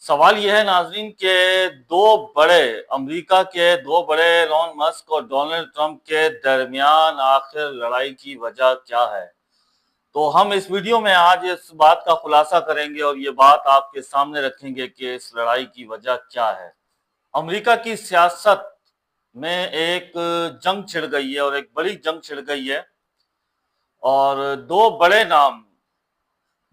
سوال یہ ہے ناظرین کہ امریکہ کے دو بڑے ایلون مسک اور ڈونلڈ ٹرمپ کے درمیان آخر لڑائی کی وجہ کیا ہے؟ تو ہم اس ویڈیو میں آج اس بات کا خلاصہ کریں گے اور یہ بات آپ کے سامنے رکھیں گے کہ اس لڑائی کی وجہ کیا ہے۔ امریکہ کی سیاست میں ایک جنگ چھڑ گئی ہے اور ایک بڑی جنگ چھڑ گئی ہے، اور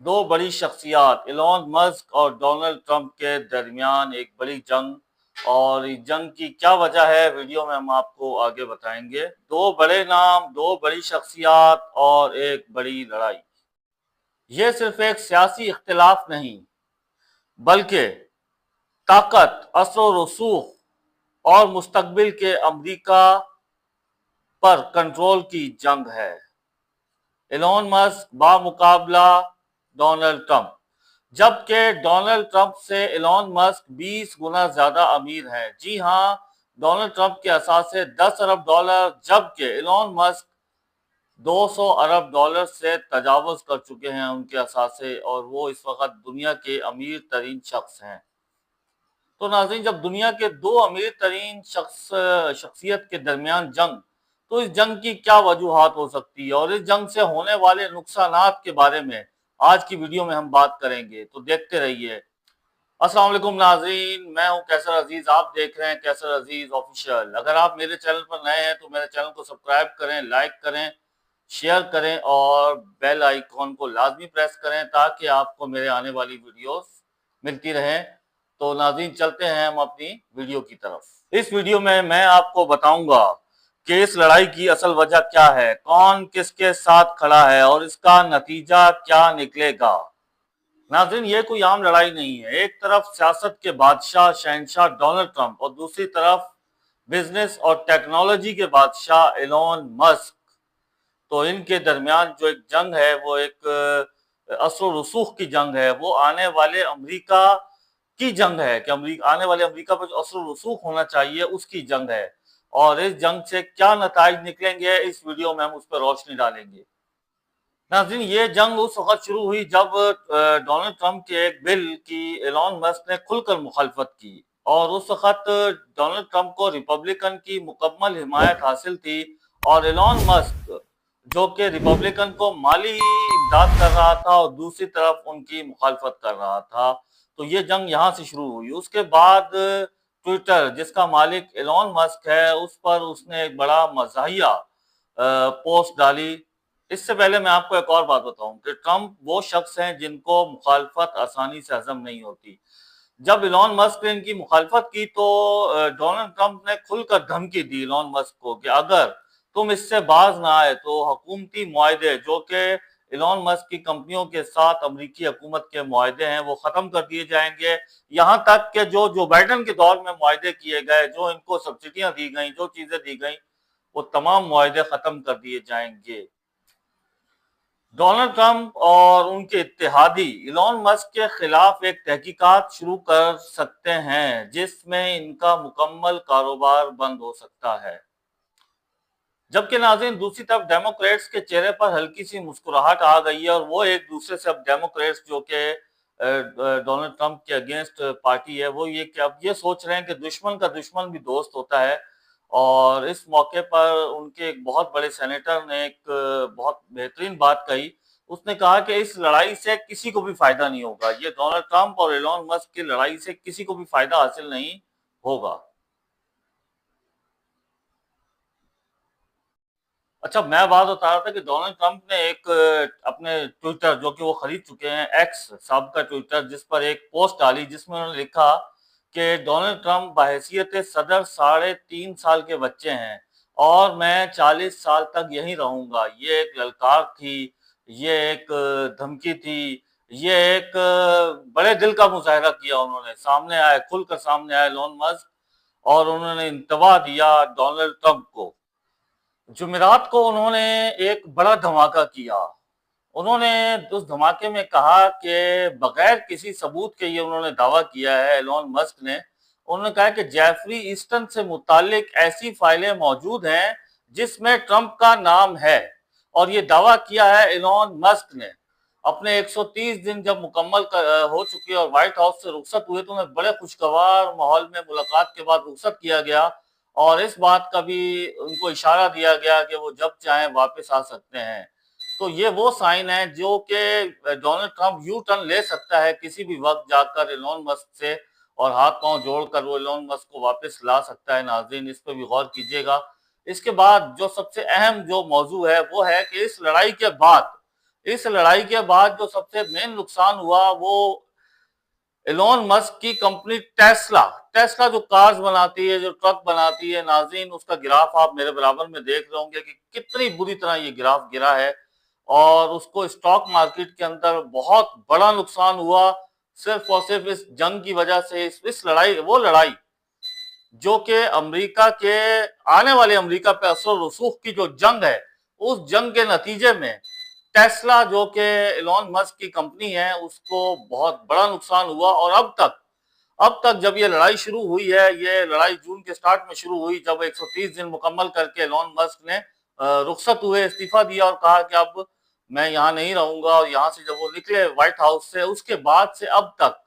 دو بڑی شخصیات ایلون مسک اور ڈونلڈ ٹرمپ کے درمیان ایک بڑی جنگ، اور اس جنگ کی کیا وجہ ہے ویڈیو میں ہم آپ کو آگے بتائیں گے۔ دو بڑے نام، دو بڑی شخصیات اور ایک بڑی لڑائی۔ یہ صرف ایک سیاسی اختلاف نہیں بلکہ طاقت، اثر و رسوخ اور مستقبل کے امریکہ پر کنٹرول کی جنگ ہے۔ ایلون مسک بامقابلہ ڈونلڈ ٹرمپ، جبکہ ڈونلڈ ٹرمپ سے ایلون مسک 20 گنا زیادہ امیر ہے۔ جی ہاں، ڈونلڈ ٹرمپ کے اثاثے $10 ارب، جبکہ ایلون مسک $200 ارب سے تجاوز کر چکے ہیں ان کے اثاثے، اور وہ اس وقت دنیا کے امیر ترین شخص ہیں۔ تو ناظرین، جب دنیا کے دو امیر ترین شخصیت کے درمیان جنگ، تو اس جنگ کی کیا وجوہات ہو سکتی ہے، اور اس جنگ سے ہونے والے نقصانات کے بارے میں آج کی ویڈیو میں ہم بات کریں گے، تو دیکھتے رہیے۔ السلام علیکم ناظرین، میں ہوں کیسر عزیز، آپ دیکھ رہے ہیں کیسر عزیز آفیشیل۔ اگر آپ میرے چینل پر نئے ہیں تو میرے چینل کو سبسکرائب کریں، لائک کریں، شیئر کریں اور بیل آئیکن کو لازمی پریس کریں تاکہ آپ کو میرے آنے والی ویڈیوز ملتی رہیں۔ تو ناظرین، چلتے ہیں ہم اپنی ویڈیو کی طرف۔ اس ویڈیو میں آپ کو بتاؤں گا کہ اس لڑائی کی اصل وجہ کیا ہے، کون کس کے ساتھ کھڑا ہے اور اس کا نتیجہ کیا نکلے گا۔ ناظرین، یہ کوئی عام لڑائی نہیں ہے۔ ایک طرف سیاست کے بادشاہ شہنشاہ ڈونلڈ ٹرمپ اور دوسری طرف بزنس اور ٹیکنالوجی کے بادشاہ ایلون مسک۔ تو ان کے درمیان جو ایک جنگ ہے وہ ایک اثر و رسوخ کی جنگ ہے، وہ آنے والے امریکہ کی جنگ ہے کہ آنے والے امریکہ پر جو اثر و رسوخ ہونا چاہیے اس کی جنگ ہے، اور اس جنگ سے کیا نتائج نکلیں گے اس ویڈیو میں ہم اس پر روشنی ڈالیں گے۔ ناظرین، یہ جنگ اس وقت شروع ہوئی جب ڈونلڈ ٹرمپ کے ایک بل کی ایلون مسک نے کھل کر مخالفت کی، اور اس وقت ڈونلڈ ٹرمپ کو ریپبلکن کی مکمل حمایت حاصل تھی، اور ایلون مسک جو کہ ریپبلکن کو مالی امداد کر رہا تھا اور دوسری طرف ان کی مخالفت کر رہا تھا۔ تو یہ جنگ یہاں سے شروع ہوئی۔ اس کے بعد ٹویٹر، جس کا مالک ایلون مسک ہے، اس پر اس نے ایک بڑا مزاحیہ پوسٹ ڈالی۔ اس سے پہلے میں آپ کو ایک اور بات بتاؤں کہ ٹرمپ وہ شخص ہیں جن کو مخالفت آسانی سے ہضم نہیں ہوتی۔ جب ایلون مسک نے ان کی مخالفت کی تو ڈونلڈ ٹرمپ نے کھل کر دھمکی دی ایلون مسک کو کہ اگر تم اس سے باز نہ آئے تو حکومتی معاہدے جو کہ ایلون مسک کی کمپنیوں کے ساتھ امریکی حکومت کے معاہدے ہیں وہ ختم کر دیے جائیں گے، یہاں تک کہ جو بائیڈن کے دور میں معاہدے کیے گئے، جو ان کو سبسڈیاں دی گئیں، جو چیزیں دی گئیں، وہ تمام معاہدے ختم کر دیے جائیں گے۔ ڈونلڈ ٹرمپ اور ان کے اتحادی ایلون مسک کے خلاف ایک تحقیقات شروع کر سکتے ہیں جس میں ان کا مکمل کاروبار بند ہو سکتا ہے۔ جبکہ ناظرین، دوسری طرف ڈیموکریٹس کے چہرے پر ہلکی سی مسکراہٹ آ گئی ہے، اور وہ ایک دوسرے سے اب ڈیموکریٹس جو کہ ڈونلڈ ٹرمپ کے اگینسٹ پارٹی ہے، وہ اب یہ سوچ رہے ہیں کہ دشمن کا دشمن بھی دوست ہوتا ہے۔ اور اس موقع پر ان کے ایک بہت بڑے سینیٹر نے ایک بہت بہترین بات کہی۔ اس نے کہا کہ اس لڑائی سے کسی کو بھی فائدہ نہیں ہوگا، یہ ڈونلڈ ٹرمپ اور ایلون مسک کی لڑائی سے کسی کو بھی فائدہ حاصل نہیں ہوگا۔ اچھا، میں بات بتا رہا تھا کہ ڈونلڈ ٹرمپ نے ایک اپنے ٹویٹر جو کہ وہ خرید چکے ہیں، ایکس سابقہ ٹویٹر، جس پر ایک پوسٹ ڈالی جس میں انہوں نے لکھا کہ ڈونلڈ ٹرمپ بحیثیت صدر 3.5 سال کے بچے ہیں، اور میں 40 سال تک یہیں رہوں گا۔ یہ ایک للکار تھی، یہ ایک دھمکی تھی، یہ ایک بڑے دل کا مظاہرہ کیا انہوں نے، سامنے آئے، کھل کر سامنے آئے ایلون مسک، اور انہوں نے انتباہ دیا ڈونلڈ ٹرمپ کو۔ جمعرات کو انہوں نے ایک بڑا دھماکہ کیا۔ انہوں نے اس دھماکے میں کہا کہ بغیر کسی ثبوت کے، یہ انہوں نے دعویٰ کیا ہے ایلون مسک نے، انہوں نے کہا کہ جیفری ایسٹن سے متعلق ایسی فائلیں موجود ہیں جس میں ٹرمپ کا نام ہے، اور یہ دعویٰ کیا ہے ایلون مسک نے۔ अपने 130 दिन जब मुकम्मल हो चुके और व्हाइट हाउस से रुखसत हुए तो उन्हें बड़े खुशगवार माहौल में मुलाकात के बाद रुखसत किया गया और इस बात का भी उनको इशारा दिया गया कि वो जब चाहें वापस आ सकते हैं। तो ये वो साइन है जो कि डोनाल्ड ट्रंप यू टर्न ले सकता है किसी भी वक्त जाकर एलोन मस्क से और हाथ पांव जोड़कर वो एलोन मस्क को वापस ला सकता है। नाज़रीन, इस पर भी गौर कीजिएगा। इसके बाद जो सबसे अहम जो मौजू है वो है कि इस लड़ाई के बाद जो सबसे मेन नुकसान हुआ वो एलोन मस्क की कंपनी टेस्ला जो कार्स बनाती है, जो ट्रक बनाती है। नाज़रीन, उसका गिराफ आप मेरे बराबर में देख रहे होंगे कि कितनी बुरी तरह ये गिराफ गिरा है और उसको स्टॉक मार्केट के अंदर बहुत बड़ा नुकसान हुआ सिर्फ और सिर्फ इस जंग की वजह से। इस लड़ाई जो कि अमेरिका के आने वाले अमेरिका पे असर रसूख की जो जंग है, उस जंग के नतीजे में टेस्ला जो कि एलोन मस्क की कंपनी है उसको बहुत बड़ा नुकसान हुआ। और अब तक जब ये लड़ाई शुरू हुई है, ये लड़ाई जून के स्टार्ट में शुरू हुई जब 130 दिन मुकम्मल करके एलोन मस्क ने रुखसत हुए, इस्तीफा दिया और कहा कि अब मैं यहाँ नहीं रहूंगा। और यहाँ से जब वो निकले व्हाइट हाउस से, उसके बाद से अब तक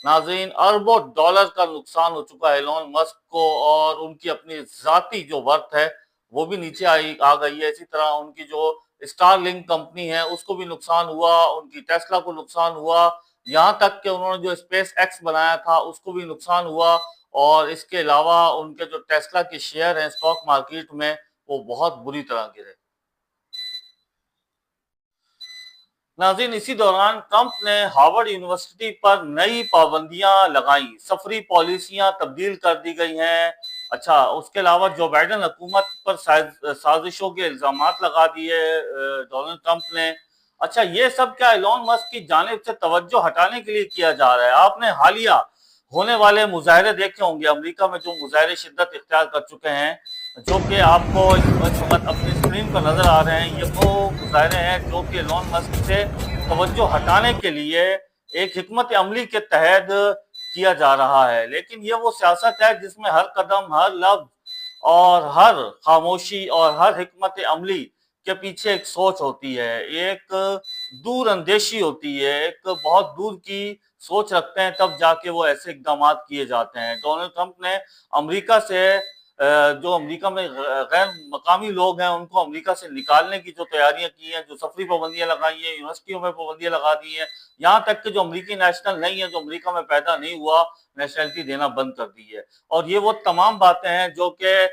नाज़रीन अरबों डॉलर का नुकसान हो चुका है एलोन मस्क को और उनकी अपनी जाती जो वर्थ है वो भी नीचे आ गई है। इसी तरह उनकी जो स्टारलिंक कंपनी है उसको भी नुकसान हुआ, उनकी टेस्ला को नुकसान हुआ, यहाँ तक कि उन्होंने जो स्पेस एक्स बनाया था उसको भी नुकसान हुआ। और इसके अलावा उनके जो टेस्ला के शेयर हैं स्टॉक मार्केट में वो बहुत बुरी तरह गिरे। नाज़रीन, इसी दौरान ट्रंप ने हार्वर्ड यूनिवर्सिटी पर नई पाबंदियां लगाई, सफरी पॉलिसियां तब्दील कर दी गई हैं। अच्छा, उसके अलावा जो बाइडेन हुकूमत पर साजिशों के इल्जामात लगा दिए डोनाल्ड ट्रंप ने। अच्छा, ये सब क्या एलोन मस्क की जानिब से तवज्जो हटाने के लिए किया जा रहा है? आपने हालिया होने वाले मुजाहरे देखे होंगे, अमेरिका में जो मुजाहरे शिद्दत इख्तियार कर चुके हैं, जो कि आपको इस वक्त अपनी स्क्रीन पर नजर आ रहे हैं। ये वो मुजाहरे हैं जो कि एलोन मस्क से तवज्जो हटाने के लिए एक हिकमत अमली के तहत किया जा रहा है। लेकिन ये वो सियासत है जिसमें हर कदम, हर लफ्ज और हर खामोशी और हर हिकमत अमली के पीछे एक सोच होती है, एक दूर अंदेशी होती है, एक बहुत दूर की सोच रखते हैं तब जाके वो ऐसे इकदाम किए जाते हैं। डोनाल्ड ट्रंप ने अमेरिका से जो अमेरिका में गैर मकामी लोग हैं उनको अमेरिका से निकालने की जो तैयारियां की हैं, जो सफरी पाबंदियां लगाई हैं, यूनिवर्सिटियों में पाबंदियां लगा दी हैं, यहाँ तक कि जो अमेरिकी नेशनल नहीं है, जो अमेरिका में पैदा नहीं हुआ, नेशनलिटी देना बंद कर दी है। और ये वो तमाम बातें हैं जो कि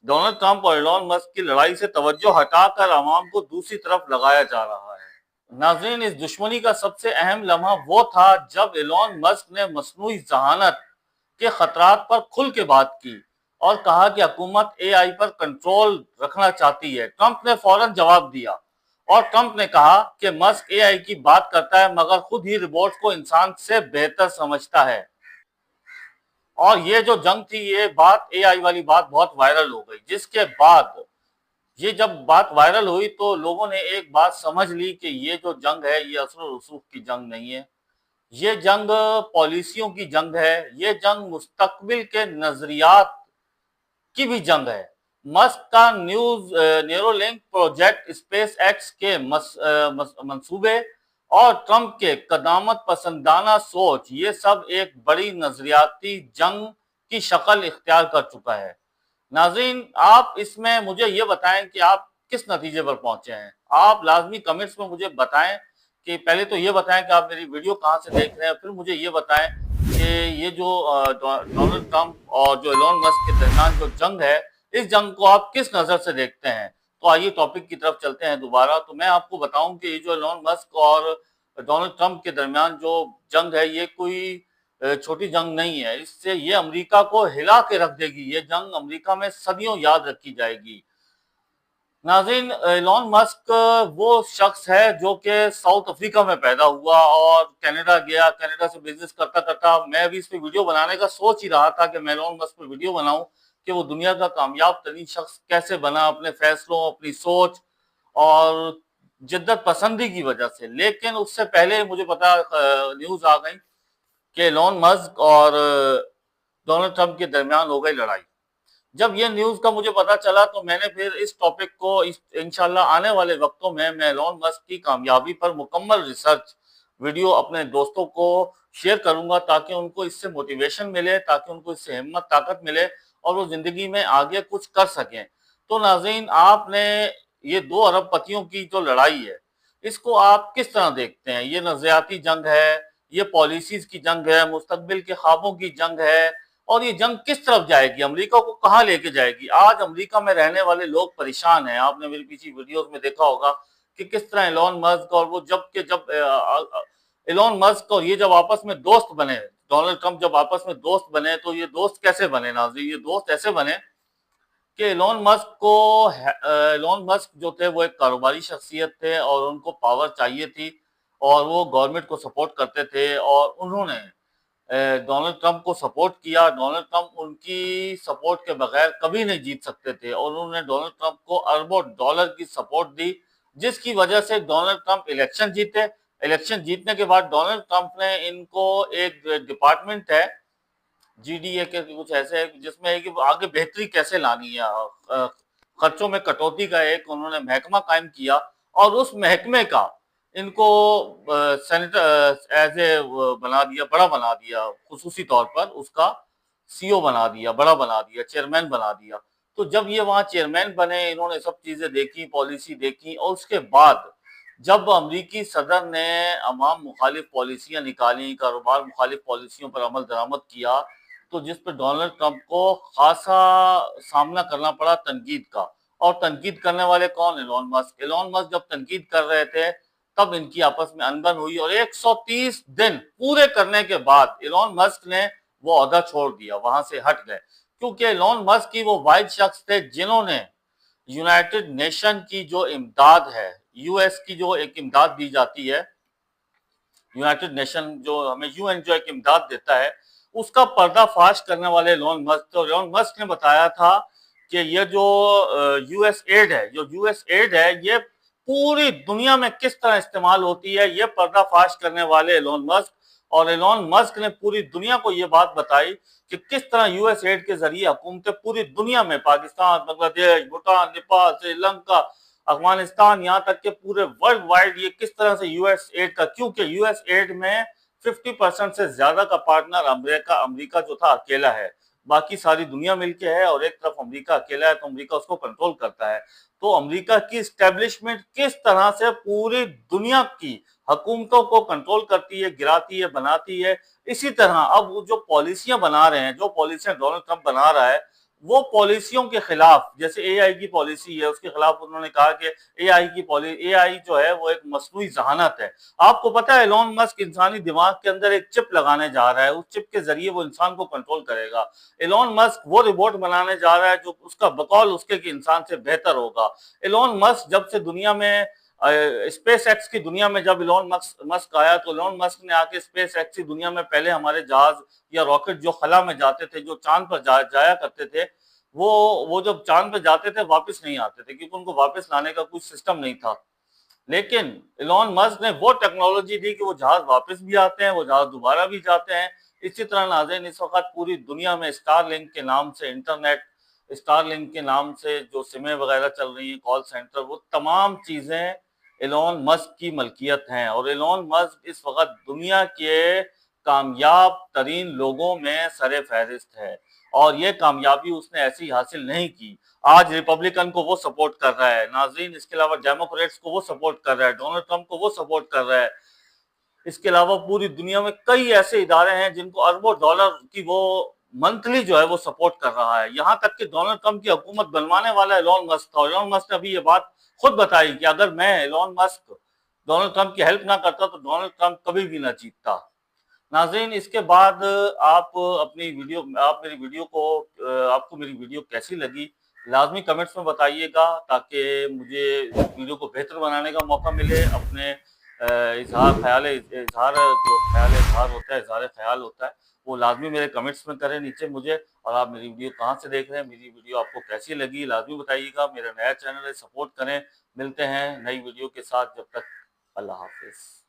डोनाल्ड ट्रंप और एलोन मस्क की लड़ाई से तवज्जो हटाकर आवाम को दूसरी तरफ लगाया जा रहा है। नाज़रीन, इस दुश्मनी का सबसे अहम लम्हा वो था जब एलोन मस्क ने मसनूई जहानत के खतरात पर खुल के बात की और कहा कि हुकूमत एआई पर कंट्रोल रखना चाहती है। ट्रंप ने फौरन जवाब दिया और ट्रंप ने कहा कि मस्क एआई की बात करता है मगर खुद ही रिबोट को इंसान से बेहतर समझता है। और ये जो जंग थी, ये बात एआई वाली बात बहुत वायरल हो गई, जिसके बाद ये जब बात वायरल हुई तो लोगों ने एक बात समझ ली कि ये जो जंग है ये असर रसूख की जंग नहीं है, ये जंग पॉलिसियों की जंग है, ये जंग मुस्तकबिल के नजरियात की भी जंग है। मस्क का न्यूरोलिंक प्रोजेक्ट, स्पेस एक्स के मंसूबे और ट्रंप के कदामत पसंदाना सोच, ये सब एक बड़ी नजरियाती जंग की शक्ल इख्तियार कर चुका है। नाज़रीन, आप इसमें मुझे ये बताएं कि आप किस नतीजे पर पहुंचे हैं। आप लाजमी कमेंट्स में मुझे बताएं कि पहले तो ये बताएं कि आप मेरी वीडियो कहाँ से देख रहे हैं, फिर मुझे ये बताएं कि ये जो डोनाल्ड ट्रंप और जो एलोन मस्क के दरमियान जो जंग है, इस जंग को आप किस नज़र से देखते हैं। तो आइए टॉपिक की तरफ चलते हैं दोबारा। तो मैं आपको बताऊं कि ये जो एलोन मस्क और डोनाल्ड ट्रंप के दरमियान जो जंग है ये कोई छोटी जंग नहीं है। इससे ये अमेरिका को हिला के रख देगी, ये जंग अमेरिका में सदियों याद रखी जाएगी। नाज़रीन, एलोन मस्क वो शख्स है जो कि साउथ अफ्रीका में पैदा हुआ और कनाडा गया, कनाडा से बिजनेस करता करता मैं अभी इस पे वीडियो बनाने का सोच ही रहा था कि मैं एलोन मस्क पे वीडियो बनाऊं कि वो दुनिया का कामयाब तरीन शख्स कैसे बना अपने फैसलों, अपनी सोच और जिद्दत पसंदी की वजह से। लेकिन उससे पहले मुझे पता न्यूज आ गई कि एलोन मस्क और डोनाल्ड ट्रंप के दरमियान हो गई लड़ाई। जब ये न्यूज़ का मुझे पता चला तो मैंने फिर इस टॉपिक को इंशाल्लाह आने वाले वक्तों में मैं एलोन मस्क की कामयाबी पर मुकम्मल रिसर्च वीडियो अपने दोस्तों को शेयर करूंगा, ताकि उनको इससे मोटिवेशन मिले, ताकि उनको इससे हिम्मत ताकत मिले और वो जिंदगी में आगे कुछ कर सकें। तो नाज़रीन, आपने ये 2 अरबपतियों की जो लड़ाई है, इसको आप किस तरह देखते हैं? ये नजरियाती जंग है, ये पॉलिसीज की जंग है, मुस्तकबिल के ख्वाबों की जंग है, और ये जंग किस तरफ जाएगी, अमेरिका को कहाँ लेके जाएगी? आज अमेरिका में रहने वाले लोग परेशान हैं। आपने मेरी पीछे वीडियोस में देखा होगा कि किस तरह एलोन मस्क और वो जब एलोन मस्क और ये जब आपस में दोस्त बने, डोनाल्ड ट्रंप जब आपस में दोस्त बने, तो ये दोस्त कैसे बने नाज़रीन? ये दोस्त ऐसे बने कि एलोन मस्क जो थे वो एक कारोबारी शख्सियत थे और उनको पावर चाहिए थी और वो गवर्नमेंट को सपोर्ट करते थे, और उन्होंने डोनाल्ड ट्रंप को सपोर्ट किया। डोनाल्ड ट्रंप उनकी सपोर्ट के बगैर कभी नहीं जीत सकते थे, और उन्होंने डोनाल्ड ट्रंप को अरबों डॉलर की सपोर्ट दी, जिसकी वजह से डोनाल्ड ट्रंप इलेक्शन जीते। इलेक्शन जीतने के बाद डोनाल्ड ट्रंप ने इनको एक डिपार्टमेंट है, जीडीए के कुछ ऐसे है, जिसमें है कि आगे बेहतरी कैसे लानी है, खर्चों में कटौती का एक उन्होंने महकमा कायम किया, और उस महकमे का इनको सेनेटर एज ए बना दिया, बड़ा बना दिया, खुसूसी तौर पर उसका सीईओ बना दिया, बड़ा बना दिया, चेयरमैन बना दिया। तो जब ये वहां चेयरमैन बने, इन्होंने सब चीजें देखी, पॉलिसी देखी, और उसके बाद जब अमरीकी सदर ने अवाम मुखालिफ पॉलिसियां निकाली, कारोबार मुखालिफ पॉलिसियों पर अमल दरामद किया, तो जिस पर डोनाल्ड ट्रंप को खासा सामना करना पड़ा तनकीद का। और तनकीद करने वाले कौन? Elon Musk. एलोन मस्क जब तनकीद कर रहे थे, तब इनकी आपस में अनबन हुई, और 130 दिन पूरे करने के बाद एलोन मस्क ने वो ओहदा छोड़ दिया, वहां से हट गए। क्योंकि एलोन मस्क की वो वाहिद शख्स थे जिन्होंने यूनाइटेड नेशन की जो इमदाद है, यूएस की जो एक इमदाद दी जाती है, यूनाइटेड नेशन जो हमें यूएन जो एक इमदाद देता है, उसका पर्दाफाश करने वाले एलोन मस्क। तो एलोन मस्क ने बताया था कि ये जो यूएस एड है, ये पूरी दुनिया में किस तरह इस्तेमाल होती है, ये पर्दाफाश करने वाले एलोन मस्क। और एलोन मस्क ने पूरी दुनिया को ये बात बताई कि किस तरह यूएस एड के जरिए हुकूमतें पूरी दुनिया में, पाकिस्तान, बांग्लादेश, भूटान, नेपाल, श्रीलंका, अफगानिस्तान, यहाँ तक के पूरे वर्ल्ड वाइड, ये किस तरह से यूएस एड का, क्योंकि यूएस एड में 50% से ज्यादा का पार्टनर अमेरिका जो था अकेला है, बाकी सारी दुनिया मिलके है, और एक तरफ अमेरिका अकेला है, तो अमेरिका उसको कंट्रोल करता है। तो अमेरिका की स्टैब्लिशमेंट किस तरह से पूरी दुनिया की हुकूमतों को कंट्रोल करती है, गिराती है, बनाती है, इसी तरह अब वो जो पॉलिसियां बना रहे हैं, जो पॉलिसियां डोनाल्ड ट्रंप बना रहा है, वो पॉलिसियों के खिलाफ, जैसे एआई की पॉलिसी है, उसके खिलाफ उन्होंने कहा कि एआई जो है वो एक मसनूई जहानत है। आपको पता है एलोन मस्क इंसानी दिमाग के अंदर एक चिप लगाने जा रहा है, उस चिप के जरिए वो इंसान को कंट्रोल करेगा। एलोन मस्क वो रोबोट बनाने जा रहा है जो उसका बकौल उसके कि इंसान से बेहतर होगा। एलोन मस्क जब से दुनिया में स्पेस एक्स की दुनिया में जब एलोन मस्क आया, तो एलोन मस्क ने आके स्पेस एक्स की दुनिया में पहले हमारे जहाज या रॉकेट जो खला में जाते थे, जो चांद पर जाया करते थे, वो जब चांद पे जाते थे वापस नहीं आते थे, क्योंकि उनको वापस लाने का कुछ सिस्टम नहीं था। लेकिन एलोन मस्क ने वो टेक्नोलॉजी दी कि वो जहाज वापस भी आते हैं, वो जहाज दोबारा भी जाते हैं। इसी तरह नाज़रीन, इस वक्त पूरी दुनिया में स्टारलिंक के नाम से इंटरनेट, स्टारलिंक के नाम से जो सिमें वगैरह चल रही हैं, कॉल सेंटर, वो तमाम चीजें एलोन मस्क की मलकियत हैं। और एलोन मस्क इस वक्त दुनिया के कामयाब तरीन लोगों में सरे फहरिस्त है, और ये कामयाबी उसने ऐसी हासिल नहीं की। आज रिपब्लिकन को वो सपोर्ट कर रहा है नाजरीन, इसके अलावा डेमोक्रेट्स को वो सपोर्ट कर रहा है, डोनाल्ड ट्रंप को वो सपोर्ट कर रहा है। इसके अलावा पूरी दुनिया में कई ऐसे इदारे हैं जिनको अरबों डॉलर की वो मंथली जो है वो सपोर्ट कर रहा है। यहाँ तक कि डोनाल्ड ट्रंप की हुकूमत बनवाने वाला एलोन मस्क था। एलोन मस्क ने अभी ये बात खुद बताई कि अगर मैं एलोन मस्क डोनाल्ड ट्रंप की हेल्प ना करता तो डोनाल्ड ट्रंप कभी भी ना जीतता। नाज़रीन, इसके बाद आप मेरी वीडियो को आपको मेरी वीडियो कैसी लगी लाजमी कमेंट्स में बताइएगा, ताकि मुझे वीडियो को बेहतर बनाने का मौका मिले। अपने इजहार होता है, इजहार ख्याल होता है, वो लाजमी मेरे कमेंट्स में करें नीचे मुझे। और आप मेरी वीडियो कहाँ से देख रहे हैं, मेरी वीडियो आपको कैसी लगी लाजमी बताइएगा। मेरा नया चैनल है, सपोर्ट करें। मिलते हैं नई वीडियो के साथ, जब तक अल्लाह हाफिज़।